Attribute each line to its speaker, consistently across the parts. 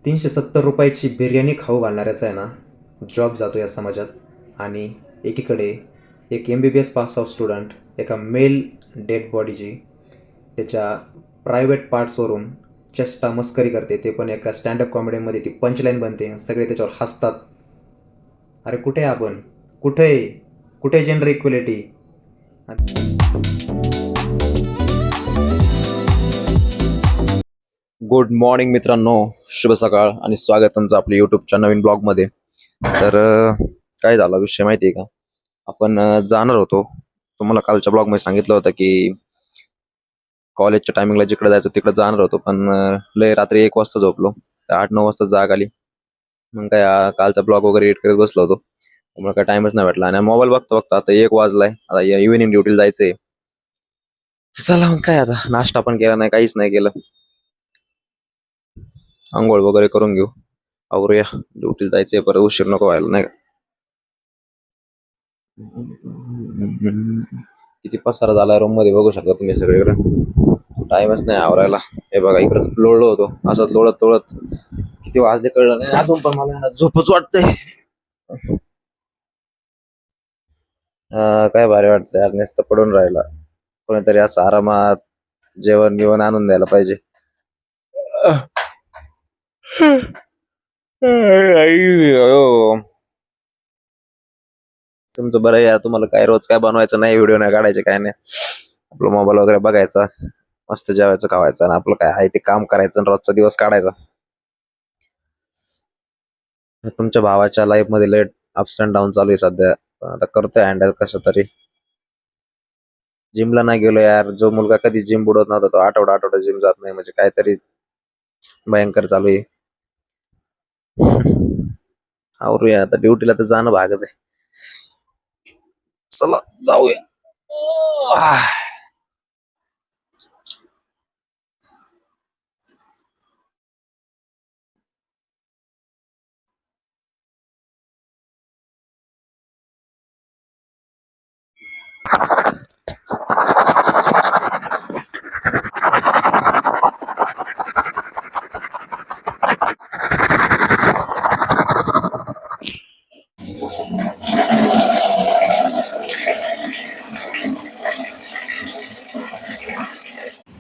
Speaker 1: ₹370ची बिर्याणी खाऊ घालणाऱ्याचा आहे ना, जॉब जातो या समाजात. आणि एकीकडे एक MBBS पास आउट स्टुडंट एका मेल डेड बॉडीची त्याच्या प्रायव्हेट पार्ट्सवरून चेष्टा मस्करी करते, ते पण एका स्टँडअप कॉमेडीमध्ये ती पंचलाईन बनते, सगळे त्याच्यावर हसतात. अरे कुठे आहे आपण? कुठे आहे? कुठे जेंडर इक्वेलिटी? गुड मॉर्निंग मित्रांनो, शुभ सकाळ आणि स्वागत तुमचं आपल्या यूट्यूबच्या नवीन ब्लॉगमध्ये. तर काय झाला विषय माहिती आहे का? आपण जाणार होतो, तुम्हाला कालच्या ब्लॉगमध्ये सांगितलं होतं की कॉलेजच्या टायमिंगला जिकडे जायचं तिकडे जाणार होतो, पण लय रात्री 1 वाजता झोपलो, तर 8-9 वाजता जाग आली. मग काय कालचा ब्लॉग वगैरे एडिट करत बसलो होतो, त्यामुळे काय टाइमच नाही भेटला. आणि मोबाईल बघता बघता आता 1 वाजलाय, आता इव्हिनिंग ड्युटीला जायचंय. चला मग काय, आता नाश्ता पण केला नाही, काहीच नाही केलं. आंघोळ वगैरे करून घेऊ, आवरूया, ड्युटीला जायचंय, परत उशीर नको व्हायला नाही का. किती पसारा झाला रूम मध्ये बघू शकता तुम्ही सगळीकडे, टाइमच नाही आवरायला. हे बघा इकडेच लोळलो होतो, असंच लोळत लोळत किती वाजले कळलं नाही, अजून पण मला झोपच वाटतंय. काय भारी वाटतंय यार, नुसतं पडून राहिला. कोणीतरी असं आरामात जेवण बिवण आणून द्यायला पाहिजे. तुमचं बरं यार, तुम्हाला काय रोज काय बनवायचं नाही, व्हिडिओ नाही काढायचे, काय नाही, आपलं मोबाईल वगैरे बघायचा, मस्त जेवायचं खावायचं आणि आपलं काय आहे ते काम करायचं आणि रोजचा दिवस काढायचा. तुमच्या भावाच्या लाईफ मध्ये लेट अप्स अँड डाऊन चालू आहे सध्या, पण आता करतोय हँडल कसं तरी. जिमला नाही गेलो यार, जो मुलगा कधी जिम बुडवत नव्हता तो आठवडा जिम जात नाही, म्हणजे काहीतरी भयंकर चालू आहे. आवरूया आता, ड्युटीला तर जाणं भागच आहे. चला जाऊया.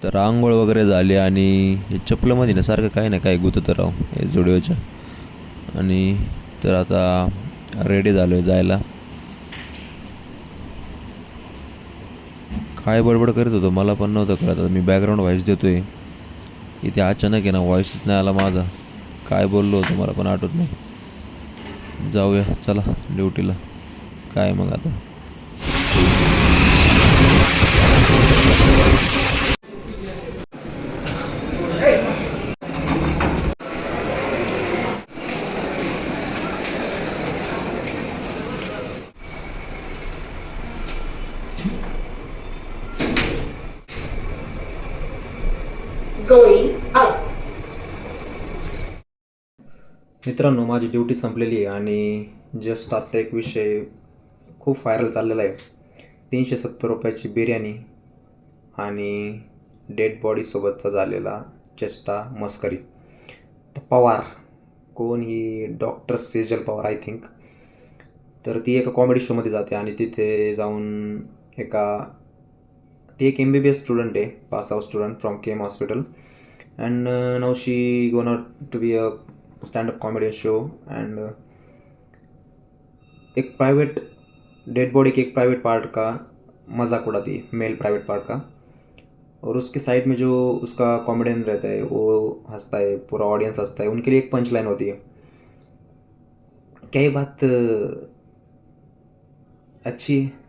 Speaker 1: तर आंघोळ वगैरे झाली आणि हे चपलामध्ये ना सारखं काही ना काही गुतत राव हे जुडिओच्या. आणि तर आता रेडी झालो आहे जायला. काय बडबड करत होतो मला पण नव्हतं कळत. आता मी बॅकग्राऊंड व्हॉईस देतो आहे, इथे अचानक आहे ना व्हॉईसच नाही आला माझा. काय बोललो होतो मला पण आठवत नाही. जाऊया चला ड्युटीला. काय मग आता.
Speaker 2: Going up.
Speaker 1: मित्रांनो, माझी ड्युटी संपलेली आहे आणि जस्ट आत्ता एक विषय खूप व्हायरल चाललेला आहे. ₹370ची बिर्याणी आणि डेड बॉडीसोबतचा झालेला चेष्टा मस्करी. तर पवार कोण, ही doctor Sejal Pawar I think. तर ती एका कॉमेडी शोमध्ये जाते आणि तिथे जाऊन ती एक MBBS स्टुडंट आहे, pass out student from KEM hospital. And now she gonna to be a stand up comedy show. And एक प्राइवेट डेड बॉडी के एक प्राइवेट पार्ट का मजाक उड़ाती है, मेल प्राइवेट पार्ट का. और उसके साइड में जो उसका कॉमेडियन रहता है वो हंसता है, पूरा ऑडियंस हंसता है. उनके लिए एक पंच लाइन होती है. क्या ये बात अच्छी है?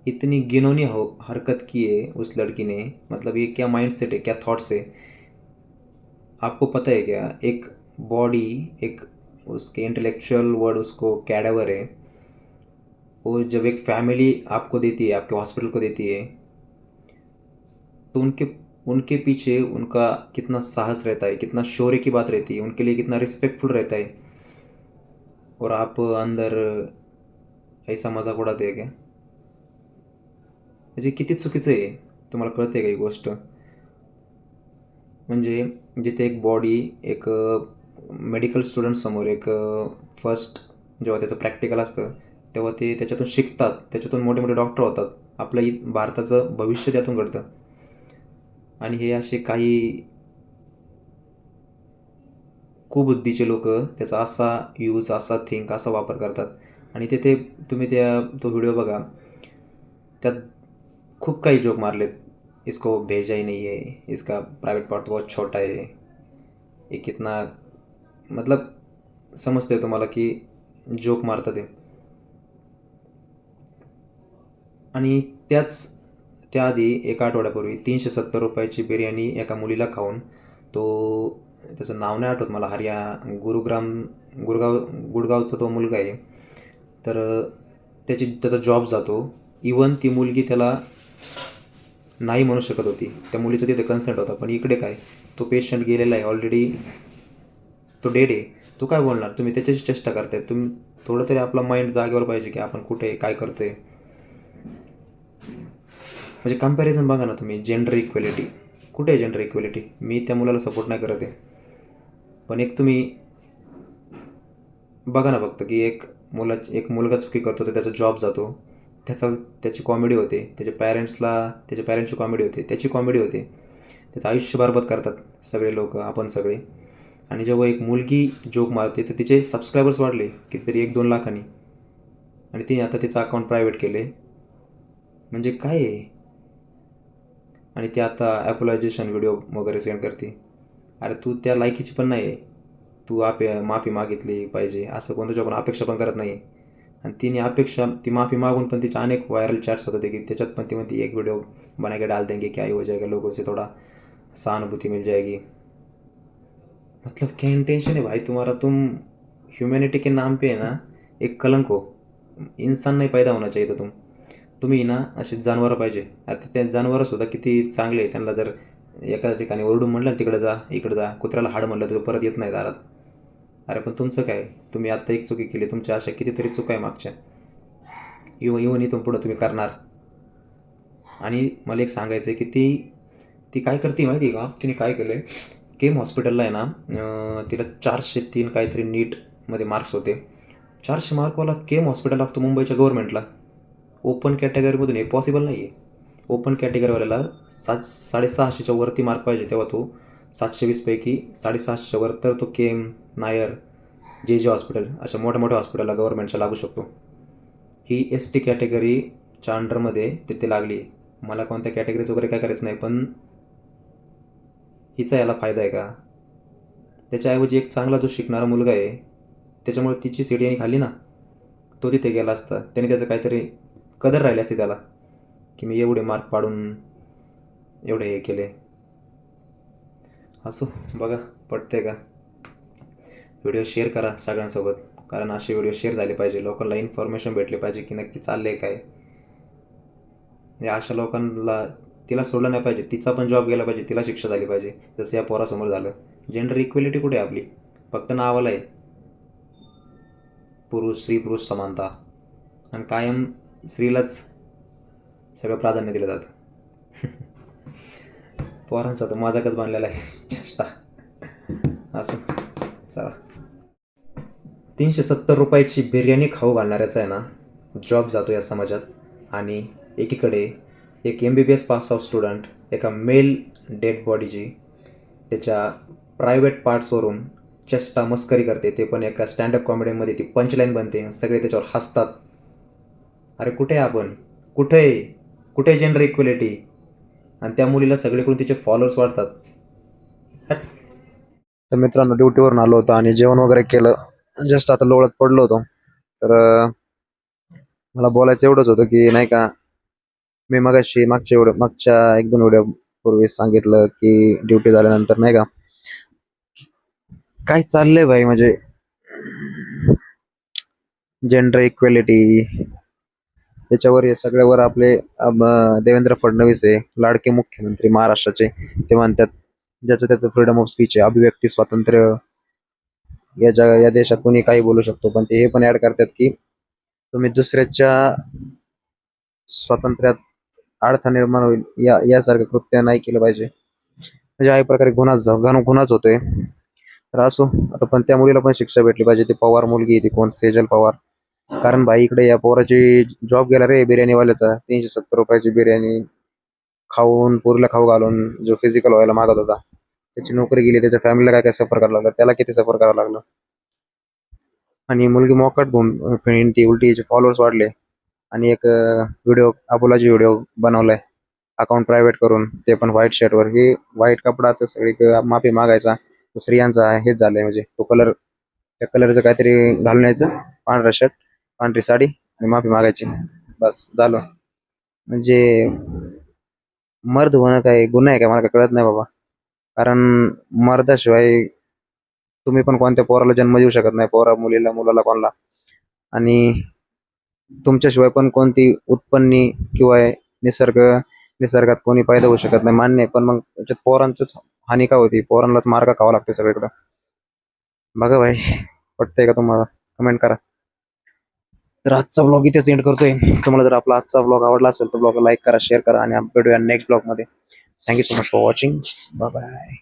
Speaker 1: इतनी घिनौनी हरकत की है उस लड़की ने, मतलब ये क्या माइंड सेट है, क्या थॉट्स है. आपको पता है क्या, एक बॉडी, एक उसके इंटेलेक्चुअल वर्ड उसको कैडेवर है, वो जब एक फैमिली आपको देती है, आपके हॉस्पिटल को देती है, तो उनके उनके पीछे उनका कितना साहस रहता है, कितना शौर्य की बात रहती है, उनके लिए कितना रिस्पेक्टफुल रहता है. और आप अंदर ऐसा मजाक उडाते आहे क्या? म्हणजे किती चुकीचं आहे, तुम्हाला कळते का ही गोष्ट? म्हणजे जिथे एक बॉडी एक मेडिकल स्टुडंटसमोर एक फर्स्ट जेव्हा त्याचं प्रॅक्टिकल असतं तेव्हा ते त्याच्यातून शिकतात, त्याच्यातून मोठे मोठे डॉक्टर होतात. आपलं भारताचं भविष्य त्यातून घडतं. आणि हे असे काही कुबुद्धीचे लोक त्याचा असा यूज, असा थिंक, असा वापर करतात. आणि ते तुम्ही तो व्हिडिओ बघा, त्यात खूप काही जोक मारलेत. इसको भेजा ही नहीं है, इसका प्राइवेट पार्ट बहुत छोटा है, ये कितना, मतलब समजतंय तुम्हाला की जोक मारतात ते. आणि त्याआधी एका आठवड्यापूर्वी 370 रुपयाची बिर्याणी एका मुलीला खाऊन तो, त्याचं नाव नाही आठवत मला, गुडगावचा तो मुलगा आहे. तर त्याचा जॉब जातो. इवन ती मुलगी त्याला नाही म्हणू शकत होती, त्या मुलीचं तिथे कन्सेंट होता. पण इकडे काय, तो पेशंट गेलेला आहे ऑलरेडी, तो डेड आहे. तो काय बोलणार? तुम्ही त्याच्याशी चेष्टा करताय. तुम्ही थोडं तरी आपला माइंड जागेवर पाहिजे की आपण कुठे काय करतोय. म्हणजे कम्पॅरिझन बघा ना तुम्ही. जेंडर इक्वेलिटी कुठे आहे? जेंडर इक्वेलिटी मी त्या मुलाला सपोर्ट नाही करत आहे, पण एक तुम्ही बघा ना फक्त की एक मुलगा चुकी करतो तर त्याचा जॉब जातो, त्याची कॉमेडी होते, त्याच्या पॅरेंट्सची कॉमेडी होते, त्याची कॉमेडी होते, त्याचं आयुष्य बरबाद करतात सगळे लोक, आपण सगळे. आणि जेव्हा एक मुलगी जोक मारते तर तिचे सबस्क्रायबर्स वाढले कितीतरी 1-2 लाखांनी, आणि तिने आता तिचं अकाउंट प्रायव्हेट केले. म्हणजे काय आहे? आणि ती आता ॲपोलायझेशन व्हिडिओ वगैरे सेंड करते. अरे तू त्या लायकीची पण नाही आहे. तू माफी मागितली पाहिजे असं कोण तुझ्याकडून अपेक्षा पण करत नाही. आणि ती माफी मागून पण तिचे अनेक व्हायरल चॅट्स होते की त्याच्यात पण ती म्हणते एक व्हिडिओ बना के डाल देंगे, क्या ही हो जाएगा, लोगों से थोड़ा सहानुभूति मिल जाएगी. मतलब क्या इंटेंशन है भाई तुम्हारा? तुम ह्यूमैनिटी के नाम पे है ना एक कलंक हो. इंसान नाही पैदा होना चाहिए था तुम्ही ना असे जनावरं पाहिजे. आता त्या जनावरंसुद्धा किती चांगले आहे. त्यांना जर एका ठिकाणी ओरडून म्हटलं ना तिकडे जा, इकडे जा, कुत्र्याला हाड म्हणलं तर तो परत येत नाही दारात. अरे पण तुमचं काय? तुम्ही आत्ता एक चुकी केली, तुमच्या अशा कितीतरी चुका आहे मागच्या, इवन इथून पुढं तुम्ही करणार. आणि मला एक सांगायचं आहे की ती काय करते माहिती आहे का? तिने काय केलं आहे, केम हॉस्पिटलला आहे ना, तिला 403 काहीतरी नीटमध्ये मार्क्स होते. 400 मार्कवाला केम हॉस्पिटल लागतो मुंबईच्या गव्हर्नमेंटला. ओपन कॅटेगरीमधून हे पॉसिबल नाही आहे. ओपन कॅटेगरीवाल्याला 650च्या वरती मार्क पाहिजे, तेव्हा तो 720 पैकी 650च्या वर तर तो केम, नायर, जे हॉस्पिटल अशा मोठ्या मोठ्या हॉस्पिटलला गव्हर्नमेंटच्या लागू शकतो. ही ST कॅटेगरीच्या अंडरमध्ये तिथे लागली. मला कोणत्या कॅटेगरीचं वगैरे काय करायचं नाही, पण हिचा याला फायदा आहे का? त्याच्याऐवजी एक चांगला जो शिकणारा मुलगा आहे, त्याच्यामुळे तिची सीट यांनी खाल्ली ना, तो तिथे गेला असता. त्याने त्याचं काहीतरी कदर राहिली असते त्याला, की मी एवढे मार्क पाडून एवढे हे केले. असो, बघा पटते का? व्हिडिओ शेअर करा सगळ्यांसोबत, कारण असे व्हिडिओ शेअर झाले पाहिजे. लोकांना इन्फॉर्मेशन भेटली पाहिजे की नक्की चाललंय काय. या अशा लोकांना तिला सोडलं नाही पाहिजे. तिचा पण जॉब गेला पाहिजे, तिला शिक्षा झाली पाहिजे, जसं या पोरासमोर झालं. जेंडर इक्वेलिटी कुठे आहे आपली? फक्त नावाला आहे स्त्री पुरुष समानता, आणि कायम स्त्रीलाच सगळं प्राधान्य दिलं जातं. पोरांचा तर मजाकच बांधलेला आहे, चेष्टा. असं चला, 370 रुपयाची बिर्याणी खाऊ घालणाऱ्याचा आहे ना जॉब जातो या समाजात. आणि एकीकडे एक MBBS पास आउट स्टुडंट एका मेल डेड बॉडीची त्याच्या प्रायव्हेट पार्ट्सवरून चेष्टा मस्करी करते, ते पण एका स्टँडअप कॉमेडीमध्ये ती पंचलाईन बनते, सगळे त्याच्यावर हसतात. अरे कुठे आहे आपण? कुठे जेंडर इक्वेलिटी? आणि त्या मुलीला सगळीकडून तिचे फॉलोअर्स वाढतात. तर मित्रांनो, ड्युटीवरून आलो होतो आणि जेवण वगैरे केलं, जस्ट आता लोळत पडलो होतो. तर मला बोलायचं एवढंच होतं की नाही का, मी मागच्या 1-2 व्हिडिओ पूर्वी सांगितलं की ड्युटी झाल्यानंतर नाही का काय चाललंय भाई, म्हणजे जेंडर इक्वेलिटी त्याच्यावर हे सगळ्यावर आपले देवेंद्र फडणवीस आहे, लाडके मुख्यमंत्री महाराष्ट्राचे, ते म्हणतात ज्याचं त्याचं फ्रीडम ऑफ स्पीच आहे, अभिव्यक्ती स्वातंत्र्य, या देशात कोणी काही बोलू शकतो. पण ते हे पण ऍड करतात की तुम्ही दुसऱ्याच्या स्वातंत्र्यात अडथळा निर्माण होईल यासारखं कृत्य नाही केलं पाहिजे. म्हणजे आहे प्रकारे गुन्हाच होतोय. तर असो आता, पण त्या मुलीला पण शिक्षा भेटली पाहिजे. ती पवार मुलगी आहे, ती कोण सेजल पवार. कारण भाई इकडे या पोराची जॉब गेला रे बिर्याणीवाल्याचा. 370 रुपयाची बिर्याणी खाऊन, पोरीला खाऊ घालून, जो फिजिकल व्हायला मागत होता त्याची नोकरी गेली. त्याच्या फॅमिलीला काय काय सफर करावं लागलं, त्याला किती सफर करावं लागलं. आणि मुलगी मोकाट ती उलटी, याचे फॉलोअर्स वाढले. आणि एक व्हिडिओ, अबोलाची व्हिडिओ बनवलाय अकाउंट प्रायव्हेट करून, ते पण व्हाईट शर्टवर. हे व्हाईट कपडा तर सगळी माफी मागायचा. तो स्त्रियांचा हेच झालंय, म्हणजे तो कलर, त्या कलरचं काहीतरी घालून यायचं, पांढरा शर्ट, पांढरी साडी आणि माफी मागायची. बस झालं. म्हणजे मर्द होणं काय गुन्हा आहे काय, मला काय कळत नाही बाबा. कारण मर्दाशिवाय तुम्ही पण कोणत्या पोराला जन्म देऊ शकत नाही, पोरा मुलीला, मुलाला, कोणाला. आणि तुमच्याशिवाय पण कोणती उत्पन्नी किंवा निसर्गात कोणी पैदा होऊ शकत नाही, मान्य आहे. पण मग त्याच्यात पोरांचीच हानी का होती, पोरांनाच मार का खावा लागते सगळीकडं. बघा भाई, पटतंय का तुम्हाला? कमेंट करा. तर आजचा ब्लॉग इथेच एंड करतोय. तुम्हाला जर आपला आजचा ब्लॉग आवडला असेल तर ब्लॉग लाईक करा, शेअर करा आणि भेटूया नेक्स्ट ब्लॉग मध्ये. Thank you so much for watching. Bye bye.